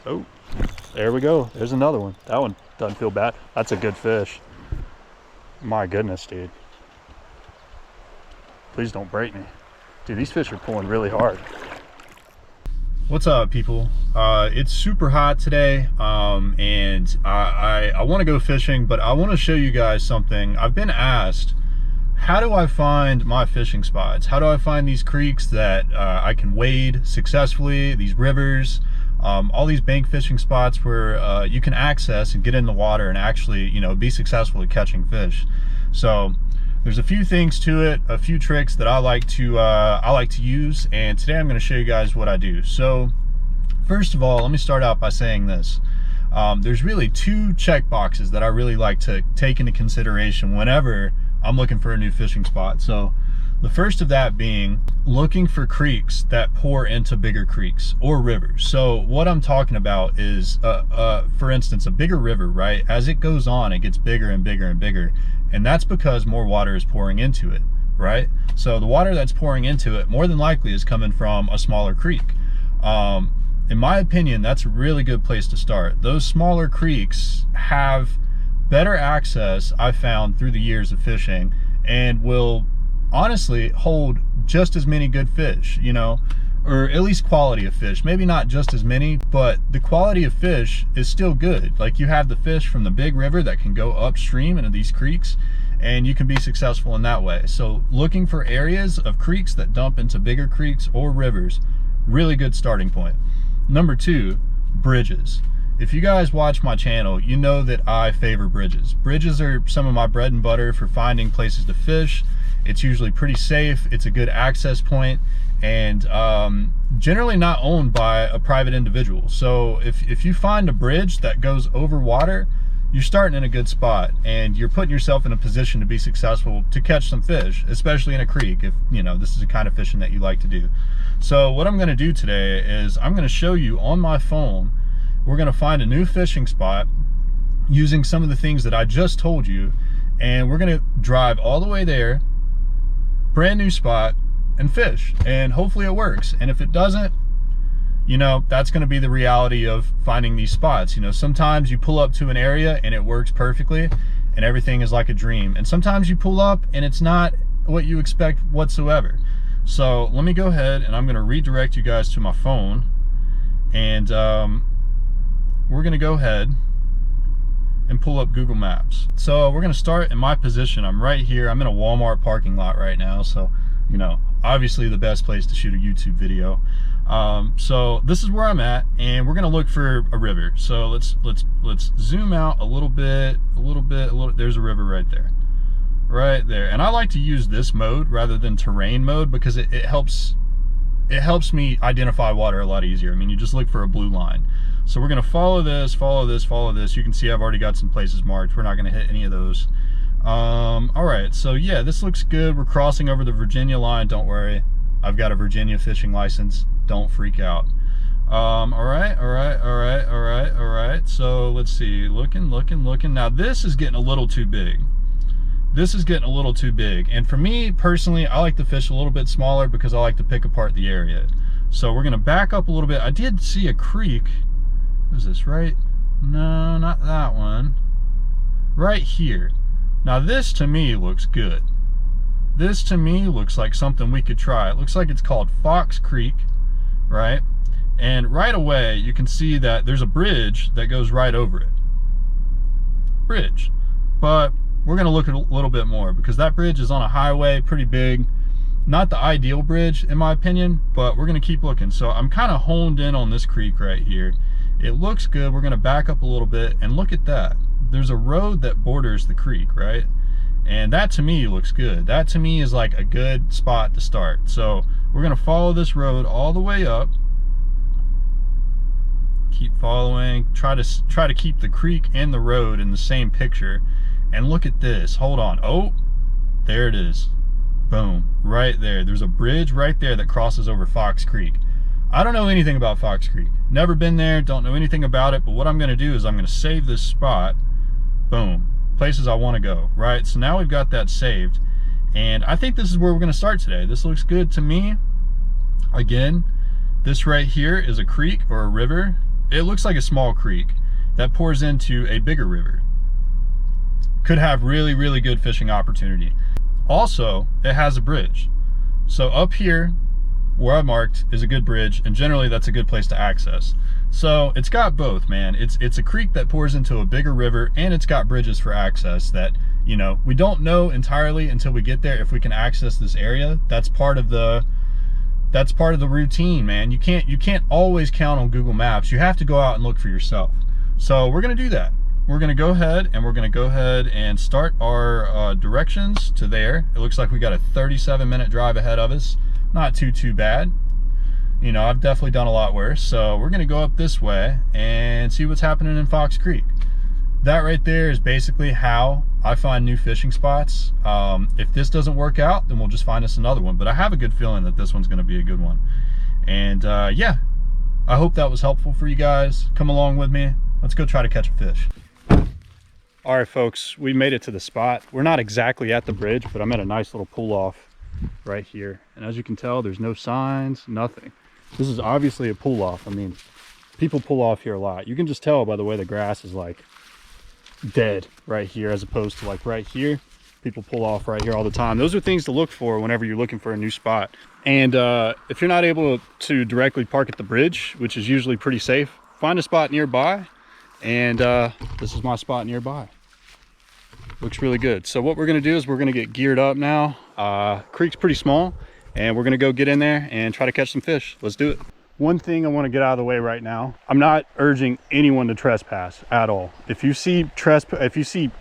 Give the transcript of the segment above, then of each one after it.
Oh, there we go. There's another one. That one doesn't feel bad. That's a good fish. My goodness, dude. Please don't break me. Dude, these fish are pulling really hard. What's up, people? It's super hot today, and I want to go fishing, but I want to show you guys something. I've been asked, how do I find my fishing spots? How do I find these creeks that I can wade successfully, these rivers, all these bank fishing spots where you can access and get in the water and actually, you know, be successful at catching fish. So there's a few things to it, a few tricks that I like to use, and today I'm going to show you guys what I do. So first of all, let me start out by saying this. There's really two check boxes that I really like to take into consideration whenever I'm looking for a new fishing spot. So the first of that being looking for creeks that pour into bigger creeks or rivers. So what I'm talking about is, for instance, a bigger river, right? As it goes on, it gets bigger and bigger and bigger. And that's because more water is pouring into it, right? So the water that's pouring into it more than likely is coming from a smaller creek. In my opinion, that's a really good place to start. Those smaller creeks have better access, I've found through the years of fishing, and will honestly hold just as many good fish, you know, or at least quality of fish. Maybe not just as many, but the quality of fish is still good. Like, you have the fish from the big river that can go upstream into these creeks, and you can be successful in that way. So looking for areas of creeks that dump into bigger creeks or rivers, really good starting point. Number two, bridges. If you guys watch my channel, you know that I favor bridges. Bridges are some of my bread and butter for finding places to fish. It's usually pretty safe, it's a good access point, and generally not owned by a private individual. So if you find a bridge that goes over water, you're starting in a good spot, and you're putting yourself in a position to be successful to catch some fish, especially in a creek, if you know this is the kind of fishing that you like to do. So what I'm going to do today is I'm going to show you on my phone. We're going to find a new fishing spot using some of the things that I just told you, and we're going to drive all the way there, brand new spot, and fish, and hopefully it works. And if it doesn't, you know, that's going to be the reality of finding these spots. You know, sometimes you pull up to an area and it works perfectly and everything is like a dream, and sometimes you pull up and it's not what you expect whatsoever. So let me go ahead and I'm going to redirect you guys to my phone, and we're going to go ahead and pull up Google Maps. So we're going to start in my position. I'm right here. I'm in a Walmart parking lot right now, so you know, obviously the best place to shoot a YouTube video. So this is where I'm at, and we're gonna look for a river. So let's zoom out a little bit. There's a river right there. And I like to use this mode rather than terrain mode because it helps me identify water a lot easier. I mean, you just look for a blue line. So we're gonna follow this. You can see I've already got some places marked. We're not gonna hit any of those. All right, so yeah, this looks good. We're crossing over the Virginia line. Don't worry, I've got a Virginia fishing license. Don't freak out. All right. So let's see, looking. Now this is getting a little too big. And for me personally, I like to fish a little bit smaller because I like to pick apart the area. So we're gonna back up a little bit. I did see a creek. Is this right? No, not that one. Right here. Now this to me looks good. This to me looks like something we could try. It looks like it's called Fox Creek, right? And right away you can see that there's a bridge that goes right over it. But we're gonna look at a little bit more because that bridge is on a highway, pretty big. Not the ideal bridge in my opinion, but we're gonna keep looking. So I'm kind of honed in on this creek right here. It looks good. We're gonna back up a little bit and look at that. There's a road that borders the creek, right? And that to me looks good. That to me is like a good spot to start. So we're gonna follow this road all the way up. Keep following, try to keep the creek and the road in the same picture. And look at this, hold on. Oh, there it is. Boom, right there. There's a bridge right there that crosses over Fox Creek. I don't know anything about Fox Creek. Never been there, don't know anything about it, but what I'm gonna do is I'm gonna save this spot. Boom, places I wanna go, right? So now we've got that saved, and I think this is where we're gonna start today. This looks good to me. Again, this right here is a creek or a river it looks like a small creek that pours into a bigger river. Could have really, really good fishing opportunity. Also, it has a bridge. So up here, where I marked, is a good bridge, and generally that's a good place to access. So it's got both, man. It's a creek that pours into a bigger river, and it's got bridges for access that, you know, we don't know entirely until we get there if we can access this area. That's part of the routine, man. You can't always count on Google Maps. You have to go out and look for yourself. So we're gonna do that. We're gonna go ahead and start our directions to there. It looks like we got a 37-minute drive ahead of us. Not too bad. You know, I've definitely done a lot worse. So we're gonna go up this way and see what's happening in Fox Creek. That right there is basically how I find new fishing spots. If this doesn't work out, then we'll just find us another one. But I have a good feeling that this one's gonna be a good one. And yeah, I hope that was helpful for you guys. Come along with me. Let's go try to catch a fish. All right, folks, we made it to the spot. We're not exactly at the bridge, but I'm at a nice little pull off right here. And as you can tell, there's no signs, nothing. This is obviously a pull off. I mean, people pull off here a lot. You can just tell by the way the grass is like dead right here, as opposed to like right here. People pull off right here all the time. Those are things to look for whenever you're looking for a new spot. And if you're not able to directly park at the bridge, which is usually pretty safe, find a spot nearby. And this is my spot nearby. Looks really good. So what we're gonna do is we're gonna get geared up now. Creek's pretty small, and we're gonna go get in there and try to catch some fish. Let's do it. One thing I want to get out of the way right now, I'm not urging anyone to trespass at all. If you see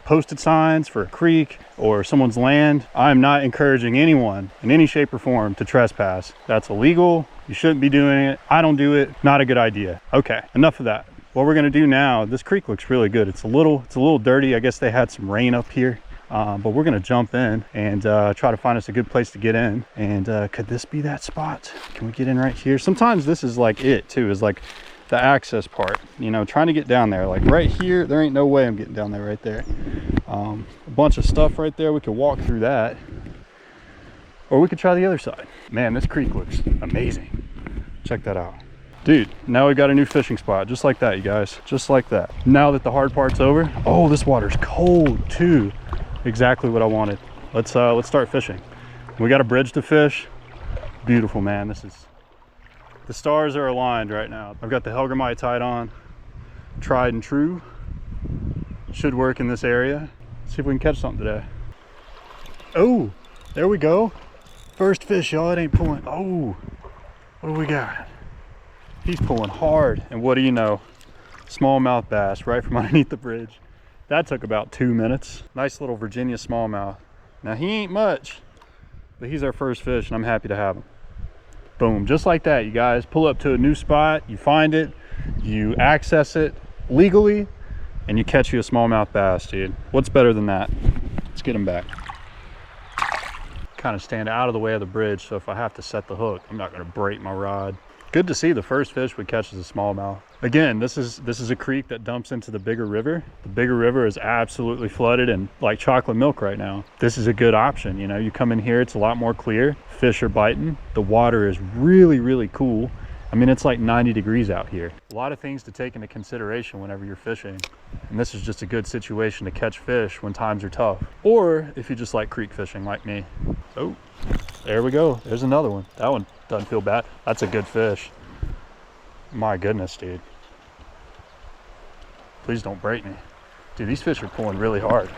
posted signs for a creek or someone's land, I'm not encouraging anyone in any shape or form to trespass. That's illegal. You shouldn't be doing it. I don't do it. Not a good idea. Okay, enough of that. What we're gonna do now, this creek looks really good. It's a little dirty. I guess they had some rain up here, but we're gonna jump in and try to find us a good place to get in. And could this be that spot? Can we get in right here? Sometimes this is like it too, is like the access part, you know, trying to get down there. Like right here, there ain't no way I'm getting down there right there. A bunch of stuff right there. We could walk through that, or we could try the other side. Man, this creek looks amazing. Check that out. Dude, now we've got a new fishing spot, just like that, you guys, just like that. Now that the hard part's over, oh, this water's cold too. Exactly what I wanted. Let's start fishing. We got a bridge to fish. Beautiful, man. The stars are aligned right now. I've got the Hellgrammite tied on, tried and true. Should work in this area. See if we can catch something today. Oh, there we go. First fish, y'all. It ain't pulling. Oh, what do we got? He's pulling hard, and what do you know? Smallmouth bass right from underneath the bridge. That took about 2 minutes. Nice little Virginia smallmouth. Now he ain't much, but he's our first fish, and I'm happy to have him. Boom, just like that, you guys. Pull up to a new spot, you find it, you access it legally, and you catch you a smallmouth bass, dude. What's better than that? Let's get him back. Kind of stand out of the way of the bridge, so if I have to set the hook, I'm not gonna break my rod. Good to see the first fish we catch is a smallmouth. Again, this is a creek that dumps into the bigger river. The bigger river is absolutely flooded and like chocolate milk right now. This is a good option. You know, you come in here, it's a lot more clear. Fish are biting. The water is really, really cool. I mean, it's like 90 degrees out here. A lot of things to take into consideration whenever you're fishing. And this is just a good situation to catch fish when times are tough. Or if you just like creek fishing like me. Oh, there we go. There's another one. That one doesn't feel bad. That's a good fish. My goodness, dude. Please don't break me. Dude, these fish are pulling really hard.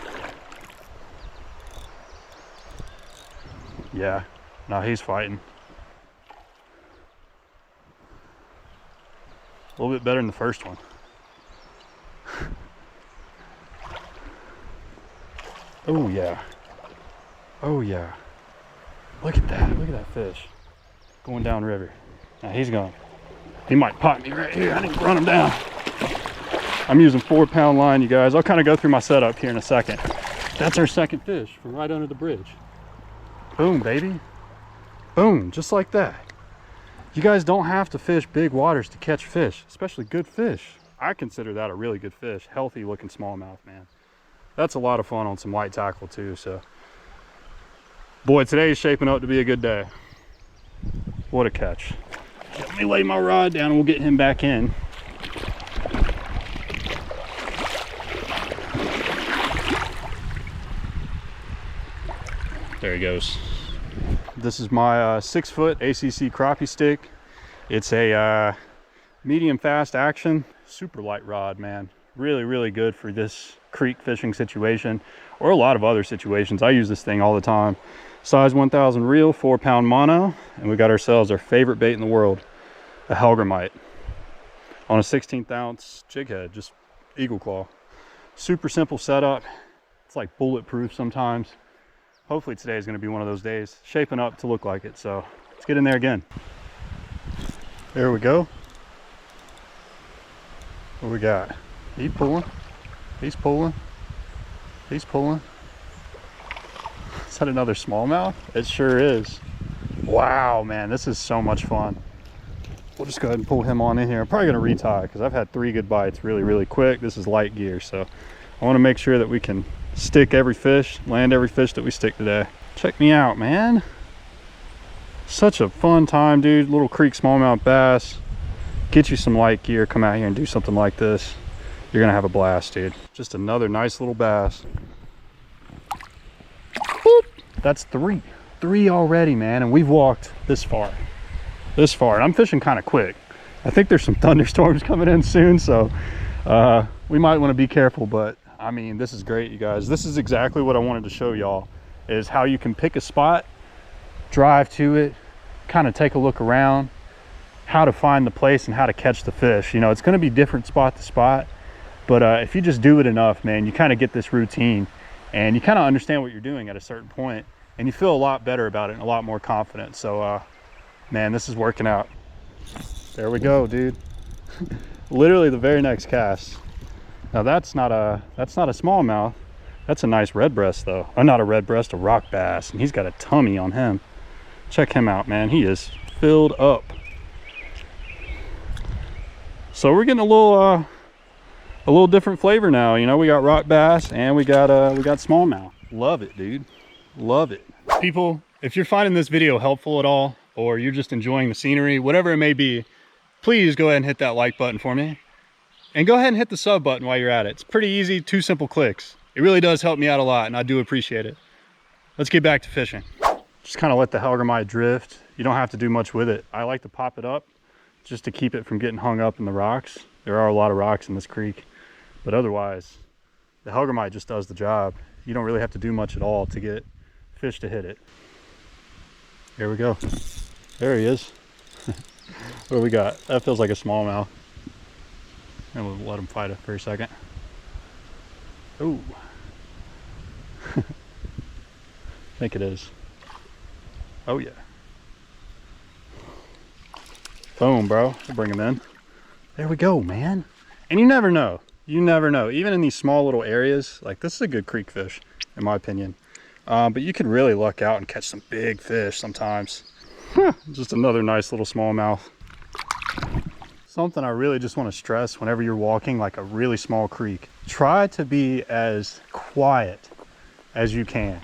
Yeah, no, he's fighting. A little bit better than the first one. Oh yeah. Oh yeah. Look at that. Look at that fish. Going down river. Now he's gone. He might pop me right here. I need to run him down. I'm using 4-pound line, you guys. I'll kind of go through my setup here in a second. That's our second fish from right under the bridge. Boom, baby. Boom, just like that. You guys don't have to fish big waters to catch fish, especially good fish. I consider that a really good fish. Healthy looking smallmouth, man. That's a lot of fun on some light tackle too, so. Boy, today is shaping up to be a good day. What a catch. Let me lay my rod down and we'll get him back in. There he goes. This is my 6-foot ACC crappie stick. It's a medium fast action, super light rod, man. Really, really good for this creek fishing situation or a lot of other situations. I use this thing all the time. Size 1000 reel, 4-pound mono, and we got ourselves our favorite bait in the world, a hellgrammite on a 16th ounce jig head, just eagle claw. Super simple setup. It's like bulletproof sometimes. Hopefully today is going to be one of those days, shaping up to look like it. So let's get in there again. There we go. What we got? He's pulling. He's pulling. He's pulling. Is that another smallmouth? It sure is. Wow, man, this is so much fun. We'll just go ahead and pull him on in here. I'm probably going to retie because I've had 3 good bites really, really quick. This is light gear, so I want to make sure that we can stick every fish, land every fish that we stick today. Check me out, man. Such a fun time, dude. Little creek smallmouth bass. Get you some light gear, come out here and do something like this. You're gonna have a blast, dude. Just another nice little bass. Boop. That's 3 already, man, and we've walked this far, and I'm fishing kind of quick. I think there's some thunderstorms coming in soon, so we might want to be careful, but I mean, this is great, you guys. This is exactly what I wanted to show y'all, is how you can pick a spot, drive to it, kind of take a look around, how to find the place and how to catch the fish. You know, it's going to be different spot to spot, but if you just do it enough, man, you kind of get this routine and you kind of understand what you're doing at a certain point, and you feel a lot better about it and a lot more confident. So man, this is working out. There we go, dude. Literally the very next cast. Now that's not a smallmouth. That's a nice red breast though. Oh, not a red breast, a rock bass, and he's got a tummy on him. Check him out, man. He is filled up. So we're getting a little different flavor now. You know, we got rock bass and we got smallmouth. Love it, dude. Love it. People, if you're finding this video helpful at all, or you're just enjoying the scenery, whatever it may be, please go ahead and hit that like button for me. And go ahead and hit the sub button while you're at it. It's pretty easy, 2 simple clicks. It really does help me out a lot, and I do appreciate it. Let's get back to fishing. Just kind of let the hellgrammite drift. You don't have to do much with it. I like to pop it up just to keep it from getting hung up in the rocks. There are a lot of rocks in this creek, but otherwise, the hellgrammite just does the job. You don't really have to do much at all to get fish to hit it. Here we go. There he is. What do we got? That feels like a smallmouth. And we'll let him fight it for a second. Ooh. I think it is. Oh yeah. Boom, bro. We'll bring him in. There we go, man. And you never know. You never know. Even in these small little areas, like this is a good creek fish, in my opinion. But you can really luck out and catch some big fish sometimes. Just another nice little smallmouth. Something I really just want to stress whenever you're walking like a really small creek, try to be as quiet as you can.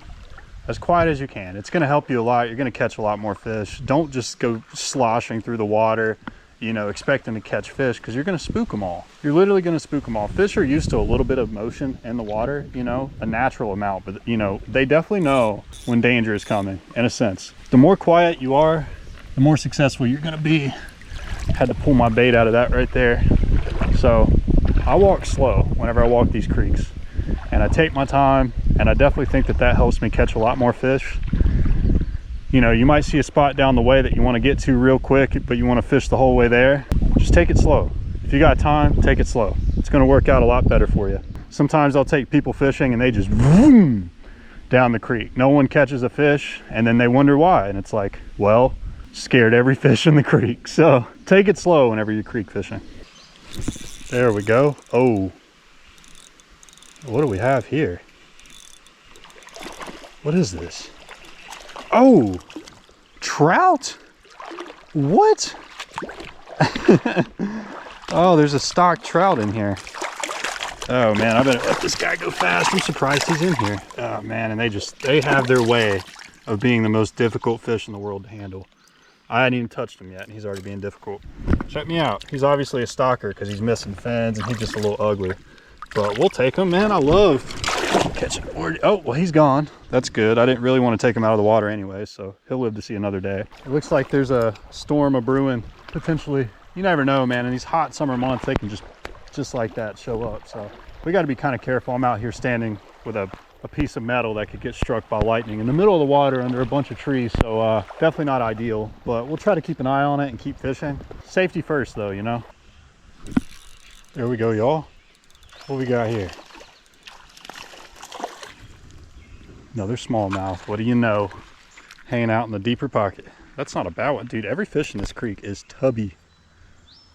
As quiet as you can. It's going to help you a lot. You're going to catch a lot more fish. Don't just go sloshing through the water, you know, expecting to catch fish, because you're going to spook them all. You're literally going to spook them all. Fish are used to a little bit of motion in the water, you know, a natural amount, but you know, they definitely know when danger is coming, in a sense. The more quiet you are, the more successful you're going to be. Had to pull my bait out of that right there. So I walk slow whenever I walk these creeks, and I take my time, and I definitely think that that helps me catch a lot more fish. You know, you might see a spot down the way that you want to get to real quick, but you want to fish the whole way there. Just take it slow. If you got time, take it slow. It's going to work out a lot better for you. Sometimes I'll take people fishing and they just vroom down the creek. No one catches a fish, and then they wonder why, and it's like, well, scared every fish in the creek. So take it slow whenever you're creek fishing. There we go. Oh, what do we have here? What is this? Oh, trout. What? Oh, there's a stock trout in here. Oh man, I better let this guy go fast. I'm surprised he's in here. Oh man, and they have their way of being the most difficult fish in the world to handle. I hadn't even touched him yet, and he's already being difficult. Check me out. He's obviously a stalker because he's missing fins and he's just a little ugly. But we'll take him, man. I love Catch him. Oh, well, he's gone. That's good. I didn't really want to take him out of the water anyway, so he'll live to see another day. It looks like there's a storm a-brewing, potentially. You never know, man. In these hot summer months, they can just like that show up. So we got to be kind of careful. I'm out here standing with a piece of metal that could get struck by lightning in the middle of the water under a bunch of trees. So definitely not ideal, but we'll try to keep an eye on it and keep fishing. Safety first though, you know. There we go, y'all. What we got here? Another smallmouth. What do you know? Hanging out in the deeper pocket. That's not a bad one, dude. Every fish in this creek is tubby.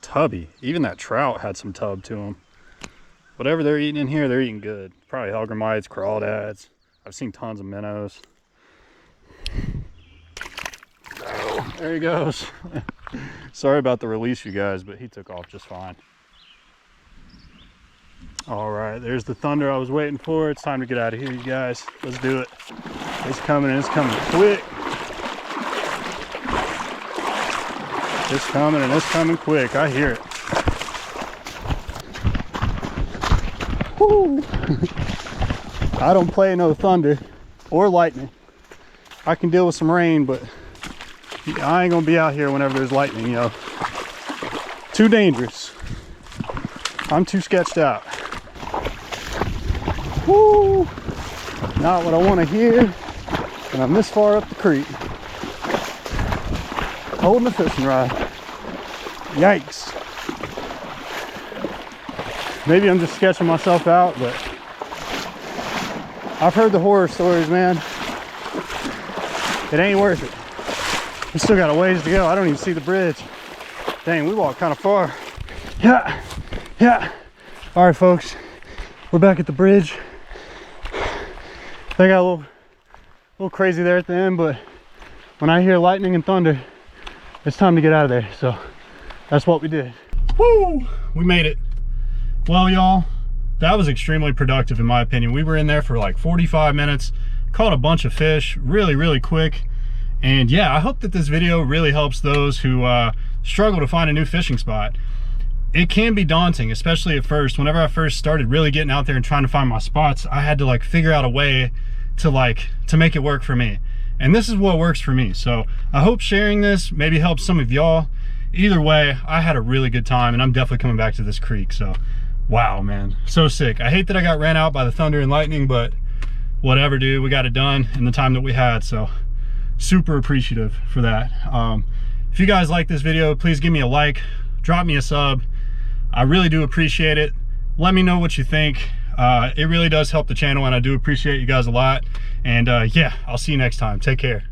Tubby. Even that trout had some tub to them. Whatever they're eating in here, they're eating good. Probably hellgrammites, crawdads. I've seen tons of minnows. Oh, there he goes. Sorry about the release, you guys, but he took off just fine. All right, there's the thunder I was waiting for. It's time to get out of here, you guys. Let's do it. It's coming, and it's coming quick. It's coming, and it's coming quick. I hear it. Woo. I don't play no thunder or lightning. I can deal with some rain, but I ain't gonna be out here whenever there's lightning, yo. Too dangerous. I'm too sketched out. Woo! Not what I want to hear. And I'm this far up the creek, holding the fishing rod. Yikes. Maybe I'm just sketching myself out, but I've heard the horror stories, man. It ain't worth it. We still got a ways to go. I don't even see the bridge. Dang, we walked kind of far. Yeah, yeah. All right, folks, we're back at the bridge. They got a little crazy there at the end, but when I hear lightning and thunder, it's time to get out of there. So that's what we did. Woo! We made it. Well, y'all, that was extremely productive in my opinion. We were in there for like 45 minutes, caught a bunch of fish really, really quick. And yeah, I hope that this video really helps those who struggle to find a new fishing spot. It can be daunting, especially at first. Whenever I first started really getting out there and trying to find my spots, I had to like figure out a way to make it work for me. And this is what works for me. So I hope sharing this maybe helps some of y'all. Either way, I had a really good time, and I'm definitely coming back to this creek. So wow, man, so sick. I hate that I got ran out by the thunder and lightning, but whatever, dude, we got it done in the time that we had. So super appreciative for that. If you guys like this video, please give me a like, drop me a sub. I really do appreciate it. Let me know what you think. It really does help the channel, and I do appreciate you guys a lot. And yeah, I'll see you next time. Take care.